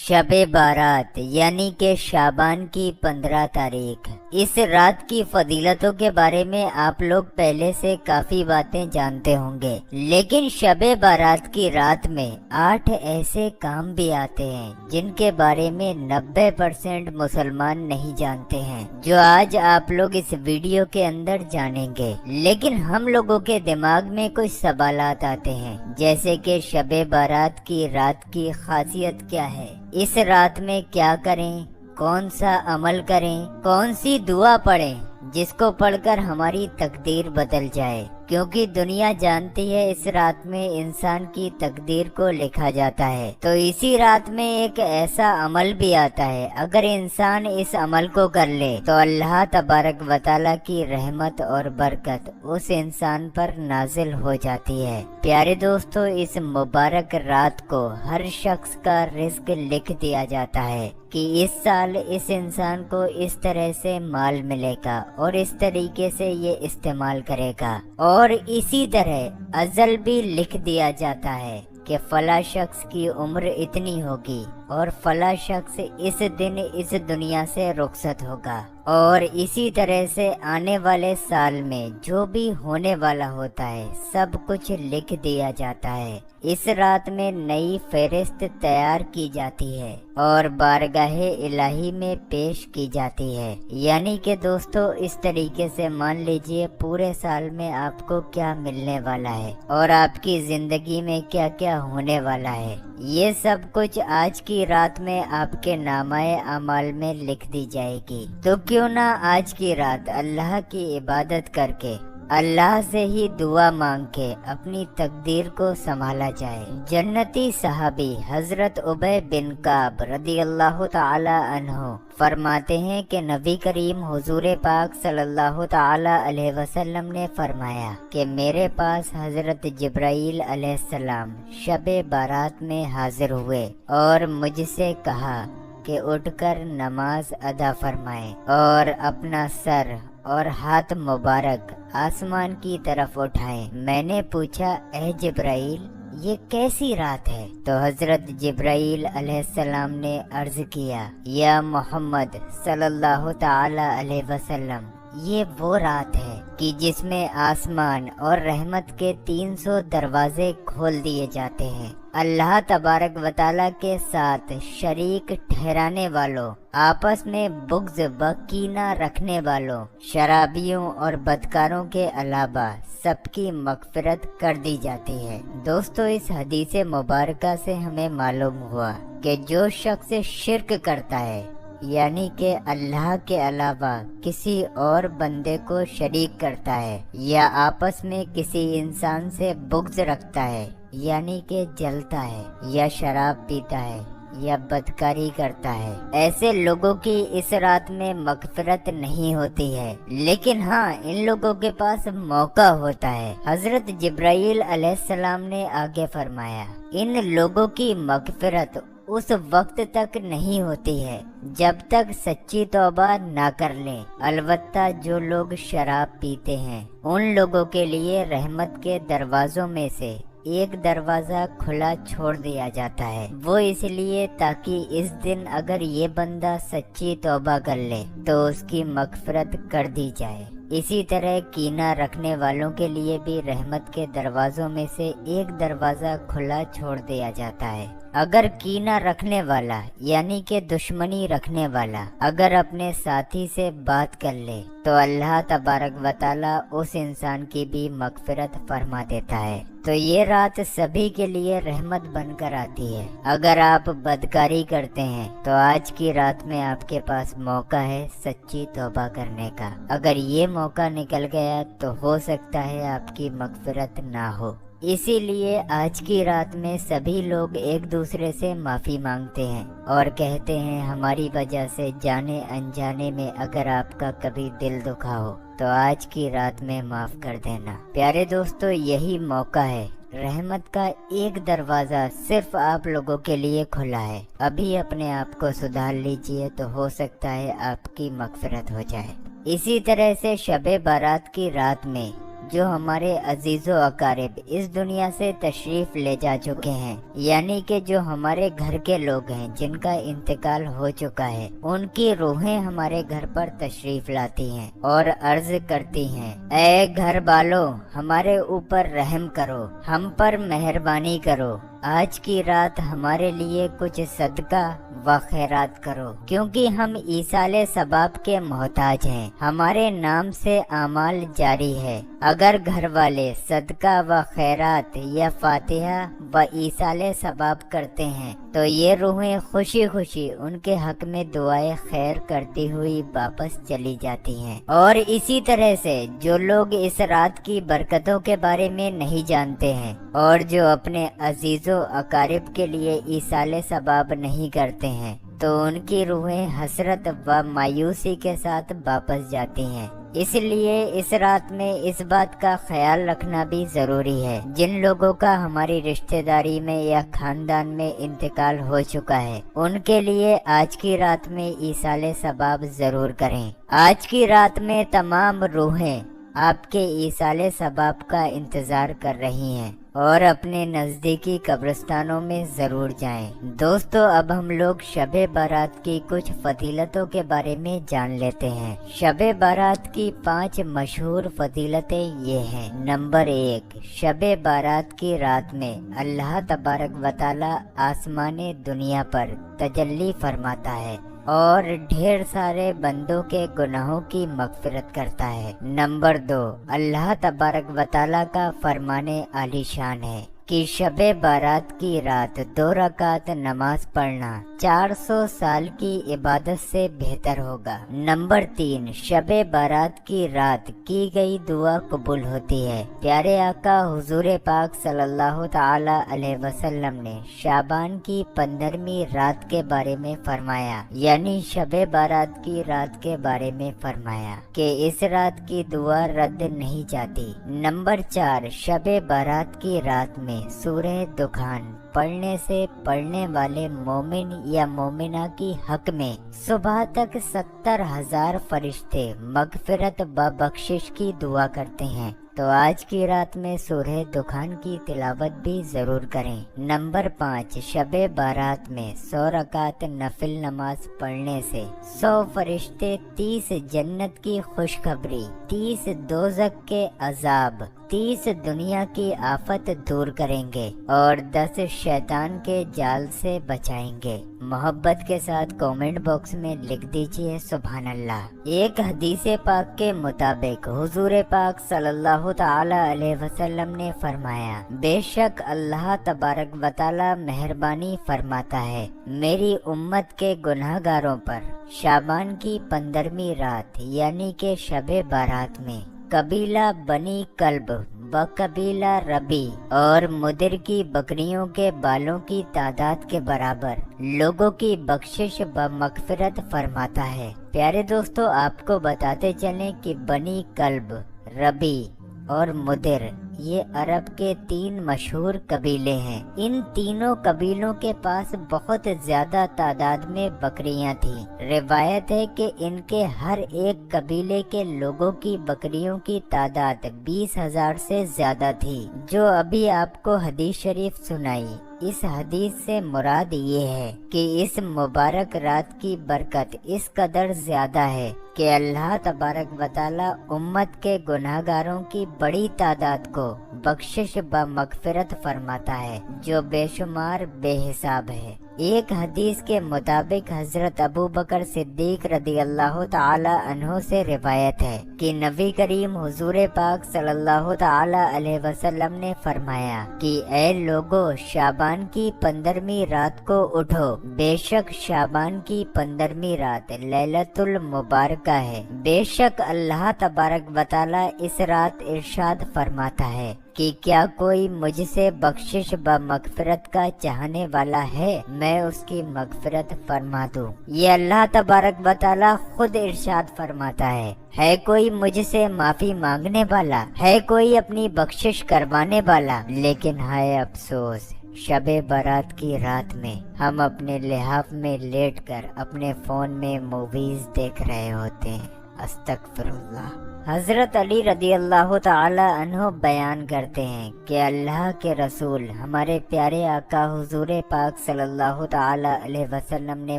शब बारात यानी कि शाबान की 15 तारीख। इस रात की फजीलतों के बारे में आप लोग पहले से काफी बातें जानते होंगे, लेकिन शब बारात की रात में 8 ऐसे काम भी आते हैं जिनके बारे में 90% मुसलमान नहीं जानते हैं, जो आज आप लोग इस वीडियो के अंदर जानेंगे। लेकिन हम लोगों के दिमाग में कुछ सवालात आते हैं, जैसे कि शब बारात की रात की खासियत क्या है, इस रात में क्या करें, कौन सा अमल करें, कौन सी दुआ पढ़ें जिसको पढ़कर हमारी तकदीर बदल जाए, क्योंकि दुनिया जानती है इस रात में इंसान की तकदीर को लिखा जाता है। तो इसी रात में एक ऐसा अमल भी आता है, अगर इंसान इस अमल को कर ले तो अल्लाह तबारक व तआला की रहमत और बरकत उस इंसान पर नाजिल हो जाती है। प्यारे दोस्तों, इस मुबारक रात को हर शख्स का रिस्क लिख दिया जाता है कि इस साल इस इंसान को इस तरह से माल मिलेगा और इस तरीके से ये इस्तेमाल करेगा, और इसी तरह अजल भी लिख दिया जाता है कि फला शख्स की उम्र इतनी होगी और फला शख्स इस दिन इस दुनिया से रुखसत होगा, और इसी तरह से आने वाले साल में जो भी होने वाला होता है सब कुछ लिख दिया जाता है। इस रात में नई फहरिस्त तैयार की जाती है और बारगाहे इलाही में पेश की जाती है। यानी कि दोस्तों, इस तरीके से मान लीजिए पूरे साल में आपको क्या मिलने वाला है और आपकी जिंदगी में क्या क्या होने वाला है, ये सब कुछ आज की रात में आपके नामाए अमाल में लिख दी जाएगी। तो क्यों ना आज की रात अल्लाह की इबादत करके, अल्लाह से ही दुआ मांग के अपनी तकदीर को संभाला जाए। जन्नती सहाबी हजरत उबय बिन काब रदियल्लाहु ताला अन्हु फरमाते हैं कि नबी करीम हुजूर पाक सल्लल्लाहु ताला अलैहि वसल्लम ने फरमाया कि मेरे पास हजरत जिब्राईल अलैहिस्सलाम शबे बारात में हाजिर हुए और मुझसे कहा कि उठकर नमाज अदा फरमाएं और अपना सर और हाथ मुबारक आसमान की तरफ उठाएं। मैंने पूछा, ए जिब्राईल, ये कैसी रात है? तो हजरत जिब्राईल अलैहिस्सलाम ने अर्ज किया, या मोहम्मद सल्लल्लाहु ताला अलैहि वसल्लम, ये वो रात है कि जिसमें आसमान और रहमत के 300 दरवाजे खोल दिए जाते हैं। अल्लाह तबारक व तआला के साथ शरीक ठहराने वालों, आपस में बुग़्ज़ बकीना रखने वालों, शराबियों और बदकारों के अलावा सबकी मग़फ़िरत कर दी जाती है। दोस्तों, इस हदीस मुबारका से हमें मालूम हुआ कि जो शख्स शिर्क करता है, यानी कि अल्लाह के अलावा किसी और बंदे को शरीक करता है, या आपस में किसी इंसान से बुग़्ज़ रखता है, यानी कि जलता है, या शराब पीता है, या बदकारी करता है, ऐसे लोगों की इस रात में मग़फ़िरत नहीं होती है। लेकिन हाँ, इन लोगों के पास मौका होता है। हजरत जिब्राईल अलैहिस्सलाम ने आगे फरमाया, इन लोगों की मग़फ़िरत उस वक्त तक नहीं होती है जब तक सच्ची तौबा ना कर लें। अलबत्ता जो लोग शराब पीते हैं, उन लोगों के लिए रहमत के दरवाजों में से एक दरवाजा खुला छोड़ दिया जाता है। वो इसलिए ताकि इस दिन अगर ये बंदा सच्ची तौबा कर ले तो उसकी मग़फ़िरत कर दी जाए। इसी तरह कीना रखने वालों के लिए भी रहमत के दरवाजों में से एक दरवाजा खुला छोड़ दिया जाता है। अगर कीना रखने वाला यानी कि दुश्मनी रखने वाला अगर अपने साथी से बात कर ले तो अल्लाह तबारक व तआला उस इंसान की भी मग़फ़िरत फरमा देता है। तो ये रात सभी के लिए रहमत बनकर आती है। अगर आप बदकारी करते हैं तो आज की रात में आपके पास मौका है सच्ची तौबा करने का। अगर ये मौका निकल गया तो हो सकता है आपकी मग़फ़िरत ना हो। इसीलिए आज की रात में सभी लोग एक दूसरे से माफ़ी मांगते हैं और कहते हैं, हमारी वजह से जाने अनजाने में अगर आपका कभी दिल दुखा हो तो आज की रात में माफ़ कर देना। प्यारे दोस्तों, यही मौका है। रहमत का एक दरवाज़ा सिर्फ आप लोगों के लिए खुला है। अभी अपने आप को सुधार लीजिए तो हो सकता है आपकी मग़फ़िरत हो जाए। इसी तरह से शब बारात की रात में جو ہمارے عزیز و اقارب اس دنیا سے تشریف لے جا چکے ہیں، یعنی کہ جو ہمارے گھر کے لوگ ہیں جن کا انتقال ہو چکا ہے، ان کی روحیں ہمارے گھر پر تشریف لاتی ہیں اور عرض کرتی ہیں، اے گھر والوں، ہمارے اوپر رحم کرو، ہم پر مہربانی کرو، آج کی رات ہمارے لیے کچھ صدقہ و خیرات کرو، کیونکہ ہم ایصال ثواب کے محتاج ہیں، ہمارے نام سے اعمال جاری ہے۔ اگر گھر والے صدقہ و خیرات یا فاتحہ و ایصال ثواب کرتے ہیں تو یہ روحیں خوشی خوشی ان کے حق میں دعائیں خیر کرتی ہوئی واپس چلی جاتی ہیں۔ اور اسی طرح سے جو لوگ اس رات کی برکتوں کے بارے میں نہیں جانتے ہیں اور جو اپنے عزیزوں اقارب کے لیے ایصال ثواب نہیں کرتے ہیں تو ان کی روحیں حسرت و مایوسی کے ساتھ واپس جاتی ہیں۔ اس لیے اس رات میں اس بات کا خیال رکھنا بھی ضروری ہے، جن لوگوں کا ہماری رشتہ داری میں یا خاندان میں انتقال ہو چکا ہے ان کے لیے آج کی رات میں ایصال ثواب ضرور کریں۔ آج کی رات میں تمام روحیں آپ کے ایصال ثواب کا انتظار کر رہی ہیں اور اپنے نزدیکی قبرستانوں میں ضرور جائیں۔ دوستو، اب ہم لوگ شب بارات کی کچھ فضیلتوں کے بارے میں جان لیتے ہیں۔ شب بارات کی 5 مشہور فضیلتیں یہ ہیں۔ نمبر 1، شب بارات کی رات میں اللہ تبارک و تعالی آسمان دنیا پر تجلی فرماتا ہے اور ڈھیر سارے بندوں کے گناہوں کی مغفرت کرتا ہے۔ نمبر 2، اللہ تبارک و تعالی کا فرمان عالی شان ہے کہ شب بارات کی رات 2 رکعت نماز پڑھنا 400 سال کی عبادت سے بہتر ہوگا۔ نمبر 3، شب بارات کی رات کی گئی دعا قبول ہوتی ہے۔ پیارے آقا حضور پاک صلی اللہ تعالی علیہ وسلم نے شعبان کی 15ویں رات کے بارے میں فرمایا، یعنی شب بارات کی رات کے بارے میں فرمایا کہ اس رات کی دعا رد نہیں جاتی۔ نمبر 4، شب بارات کی رات میں سورہ دخان پڑھنے سے پڑھنے والے مومن یا مومنہ کی حق میں صبح تک 70,000 فرشتے مغفرت و بخشش کی دعا کرتے ہیں۔ تو آج کی رات میں سورہ دخان کی تلاوت بھی ضرور کریں۔ نمبر 5، شب بارات میں 100 رکعت نفل نماز پڑھنے سے 100 فرشتے 30 جنت کی خوشخبری، 30 دوزخ کے عذاب، 30 دنیا کی آفت دور کریں گے اور 10 شیطان کے جال سے بچائیں گے۔ محبت کے ساتھ کومنٹ باکس میں لکھ دیجئے سبحان اللہ۔ ایک حدیث پاک کے مطابق حضور پاک صلی اللہ تعالی علیہ وسلم نے فرمایا، بے شک اللہ تبارک و تعالی مہربانی فرماتا ہے میری امت کے گناہ گاروں پر شعبان کی 15ویں رات یعنی کہ شب بارات میں قبیلہ بنی کلب و قبیلہ ربی اور مدر کی بکریوں کے بالوں کی تعداد کے برابر لوگوں کی بخشش و مغفرت فرماتا ہے۔ پیارے دوستو، آپ کو بتاتے چلیں کہ بنی کلب، ربی اور مدر یہ عرب کے 3 مشہور قبیلے ہیں۔ ان تینوں قبیلوں کے پاس بہت زیادہ تعداد میں بکریاں تھیں۔ روایت ہے کہ ان کے ہر ایک قبیلے کے لوگوں کی بکریوں کی تعداد 20,000 سے زیادہ تھی، جو ابھی آپ کو حدیث شریف سنائی۔ اس حدیث سے مراد یہ ہے کہ اس مبارک رات کی برکت اس قدر زیادہ ہے کہ اللہ تبارک و تعالی امت کے گناہ گاروں کی بڑی تعداد کو بخشش و مغفرت فرماتا ہے، جو بے شمار بے حساب ہے۔ ایک حدیث کے مطابق حضرت ابو بکر صدیق رضی اللہ تعالی عنہ سے روایت ہے کہ نبی کریم حضور پاک صلی اللہ تعالی علیہ وسلم نے فرمایا کہ اے لوگو، شعبان کی 15ویں رات کو اٹھو، بے شک شعبان کی 15ویں رات لیلۃ المبارکہ ہے۔ بے شک اللہ تبارک و تعالی اس رات ارشاد فرماتا ہے کہ کیا کوئی مجھ سے بخشش و مغفرت کا چاہنے والا ہے، میں اس کی مغفرت فرما دوں۔ یہ اللہ تبارک و تعالی خود ارشاد فرماتا ہے کوئی مجھ سے معافی مانگنے والا، ہے کوئی اپنی بخشش کروانے والا؟ لیکن ہائے افسوس، شب بارات کی رات میں ہم اپنے لحاف میں لیٹ کر اپنے فون میں موویز دیکھ رہے ہوتے ہیں۔ अस्तगफिरुल्लाह। हजरत अली रदी अल्लाह ताला अन्हो बयान करते हैं कि अल्लाह के रसूल हमारे प्यारे आका हुजूर पाक सल्लल्लाहु ताला अलैहि वसल्लम ने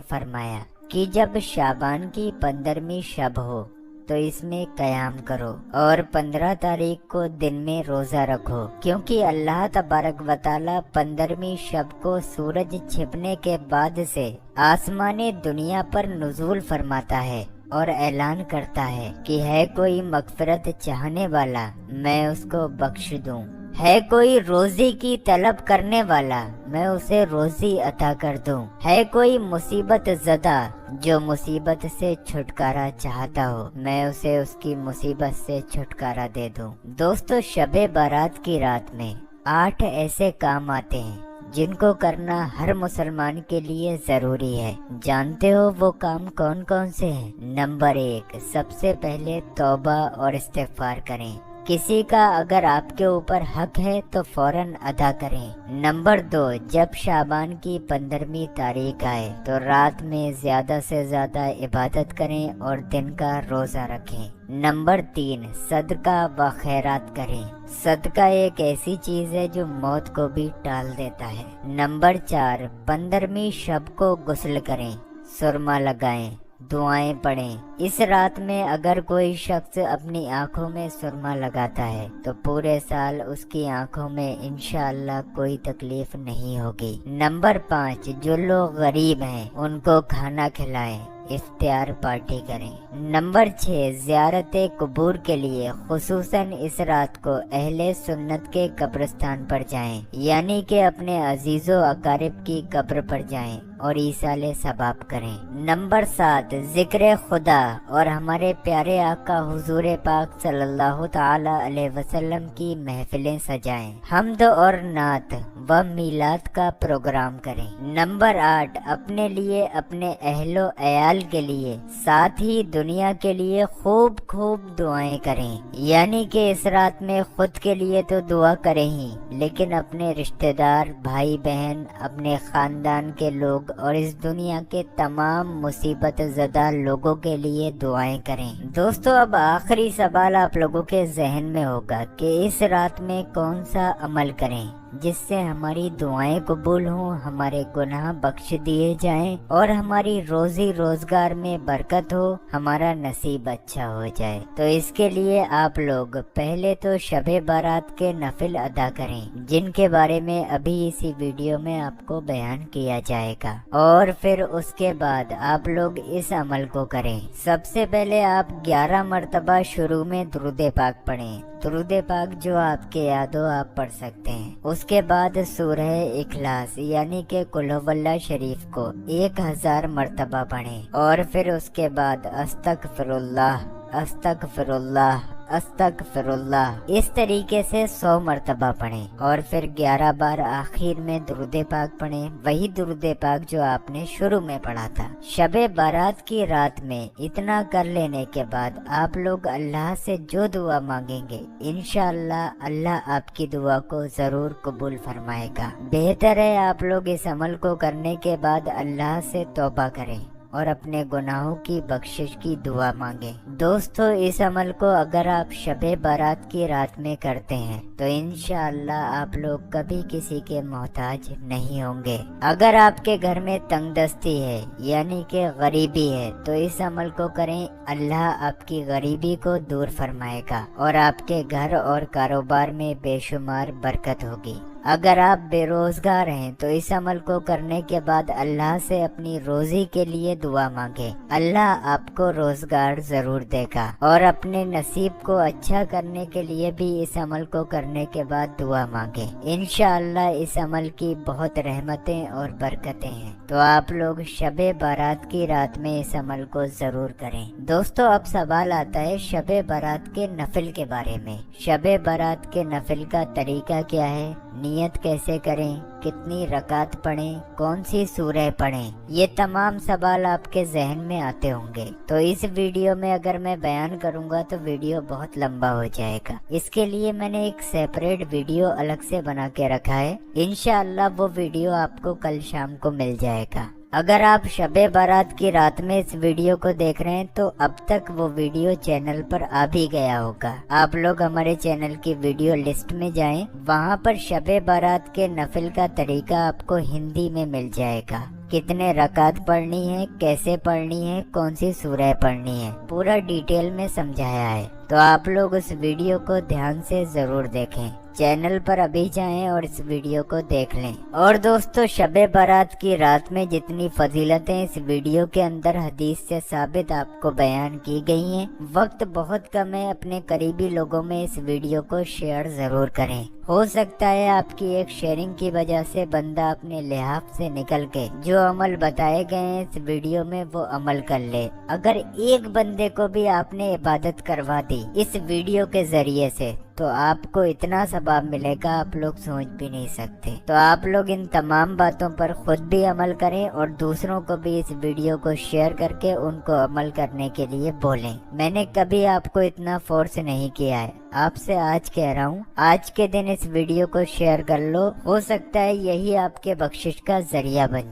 फरमाया कि जब शाबान की 15वीं शब हो तो इसमें कयाम करो और 15 तारीख को दिन में रोजा रखो, क्योंकि अल्लाह तबारक व तआला 15वीं शब को सूरज छिपने के बाद से आसमानी दुनिया पर नुज़ूल फरमाता है और ऐलान करता है कि है कोई मगफिरत चाहने वाला मैं उसको बख्श दूं, है कोई रोजी की तलब करने वाला मैं उसे रोजी अता कर दूं, है कोई मुसीबत ज़दा जो मुसीबत से छुटकारा चाहता हो मैं उसे उसकी मुसीबत से छुटकारा दे दूं। दोस्तों, शबे बारात की रात में 8 ऐसे काम आते हैं जिनको करना हर मुसलमान के लिए जरूरी है। जानते हो वो काम कौन कौन से हैं? नंबर 1, सबसे पहले तौबा और इस्तिग़फ़ार करें। किसी का अगर आपके ऊपर हक है तो फौरन अदा करें। नंबर 2, जब शाबान की 15वीं तारीख आए तो रात में ज्यादा से ज्यादा इबादत करें और दिन का रोजा रखें। नंबर 3, सदका व खैरात करें। सदका एक ऐसी चीज है जो मौत को भी टाल देता है। नंबर 4, 15वीं शब को गुस्ल करें, सुरमा लगाएं, दुआएं पढ़ें। इस रात में अगर कोई शख्स अपनी आंखों में सुरमा लगाता है तो पूरे साल उसकी आंखों में इंशाअल्लाह कोई तकलीफ नहीं होगी। नंबर 5, जो लोग गरीब हैं उनको खाना खिलाएं, इफ्तियार पार्टी करें। नंबर 6, ज़ियारत कबूर के लिए खुसूसन इस रात को अहले सुन्नत के कब्रिस्तान पर जाएं, यानी कि अपने अजीजों अकारिब की कब्र पर जाएं और ईसाले सबाब करें। नंबर 7, जिक्र खुदा और हमारे प्यारे आका हुजूर पाक सल्लल्लाहु ताला अलैहि वसल्लम की महफिलें सजाएं, हम्द और नात व मीलाद का प्रोग्राम करें। नंबर 8, अपने लिए, अपने अहलो अयाल के लिए, साथ ही दुनिया के लिए खूब खूब दुआएं करें, यानी कि इस रात में खुद के लिए तो दुआ करें ही, लेकिन अपने रिश्तेदार, भाई बहन, अपने खानदान के लोग और इस दुनिया के तमाम मुसीबत ज़दा लोगों के लिए दुआएं करें। दोस्तों, अब आखिरी सवाल आप लोगों के जहन में होगा कि इस रात में कौन सा अमल करें जिससे हमारी दुआएं कबूल हों, हमारे गुनाह बख्श दिए जाएं और हमारी रोजी रोजगार में बरकत हो, हमारा नसीब अच्छा हो जाए। तो इसके लिए आप लोग पहले तो शबे बारात के नफिल अदा करें, जिनके बारे में अभी इसी वीडियो में आपको बयान किया जाएगा, और फिर उसके बाद आप लोग इस अमल को करें। सबसे पहले आप 11 मरतबा शुरू में दुरूद पाक पढ़ें। दुरूद पाक जो आपके याद हो आप पढ़ सकते हैं। उसके बाद सूरह इखलास यानी कि कुल हुवल्लाह शरीफ को 1000 मरतबा पढ़ें, और फिर उसके बाद अस्तगफिरुल्लाह अस्तगफिरुल्लाह अस्तगफिरुल्लाह इस तरीके से 100 मरतबा पढ़ें, और फिर 11 बार आखिर में दुरूद पाक पढ़ें, वही दुरूद पाक जो आपने शुरू में पढ़ा था। शबे बारात की रात में इतना कर लेने के बाद आप लोग अल्लाह से जो दुआ मांगेंगे इंशाअल्लाह अल्लाह आपकी दुआ को जरूर कबूल फरमाएगा। बेहतर है आप लोग इस अमल को करने के बाद अल्लाह से तौबा करें और अपने गुनाहों की बख्शिश की दुआ मांगे। दोस्तों, इस अमल को अगर आप शबे बारात की रात में करते हैं तो इंशाअल्लाह आप लोग कभी किसी के मोहताज नहीं होंगे। अगर आपके घर में तंगदस्ती है यानी कि गरीबी है तो इस अमल को करें, अल्लाह आपकी गरीबी को दूर फरमाएगा और आपके घर और कारोबार में बेशुमार बरकत होगी। अगर आप बेरोजगार हैं तो इस अमल को करने के बाद अल्लाह से अपनी रोजी के लिए दुआ मांगे, अल्लाह आपको रोजगार जरूर देगा। और अपने नसीब को अच्छा करने के लिए भी इस अमल को करने के बाद दुआ मांगे, इंशाअल्लाह इस अमल की बहुत रहमतें और बरकतें हैं। तो आप लोग शबे बारात की रात में इस अमल को जरूर करें। दोस्तों, अब सवाल आता है शबे बारात के नफिल के बारे में। शबे बारात के नफिल का तरीका क्या है, नियत कैसे करें, कितनी रकात पढ़ें, कौन सी सूरह पढ़ें, ये तमाम सवाल आपके जहन में आते होंगे। तो इस वीडियो में अगर मैं बयान करूंगा तो वीडियो बहुत लंबा हो जाएगा। इसके लिए मैंने एक सेपरेट वीडियो अलग से बना के रखा है, इंशाअल्लाह वो वीडियो आपको कल शाम को मिल जाएगा। अगर आप शबे बारात की रात में इस वीडियो को देख रहे हैं तो अब तक वो वीडियो चैनल पर आ भी गया होगा। आप लोग हमारे चैनल की वीडियो लिस्ट में जाएं, वहाँ पर शबे बारात के नफिल का तरीका आपको हिंदी में मिल जाएगा। कितने रकात पढ़नी है, कैसे पढ़नी है, कौन सी सूरह पढ़नी है, पूरा डिटेल में समझाया है। तो आप लोग उस वीडियो को ध्यान से जरूर देखें। चैनल पर अभी जाएं और इस वीडियो को देख लें। और दोस्तों, शबे बारात की रात में जितनी फजीलतें इस वीडियो के अंदर हदीस से साबित आपको बयान की गई हैं, वक्त बहुत कम है, अपने करीबी लोगों में इस वीडियो को शेयर जरूर करें। हो सकता है आपकी एक शेयरिंग की वजह से बंदा अपने लिहाज से निकल के जो अमल बताए गए हैं इस वीडियो में वो अमल कर ले। अगर एक बंदे को भी आपने इबादत करवा दी इस वीडियो के जरिए से तो आपको इतना सवाब मिलेगा आप लोग सोच भी नहीं सकते। तो आप लोग इन तमाम बातों पर खुद भी अमल करें और दूसरों को भी इस वीडियो को शेयर करके उनको अमल करने के लिए बोलें। मैंने कभी आपको इतना फोर्स नहीं किया है, आपसे आज कह रहा हूँ, आज के दिन इस वीडियो को शेयर कर लो। हो सकता है यही आपके बख्शिश का जरिया बन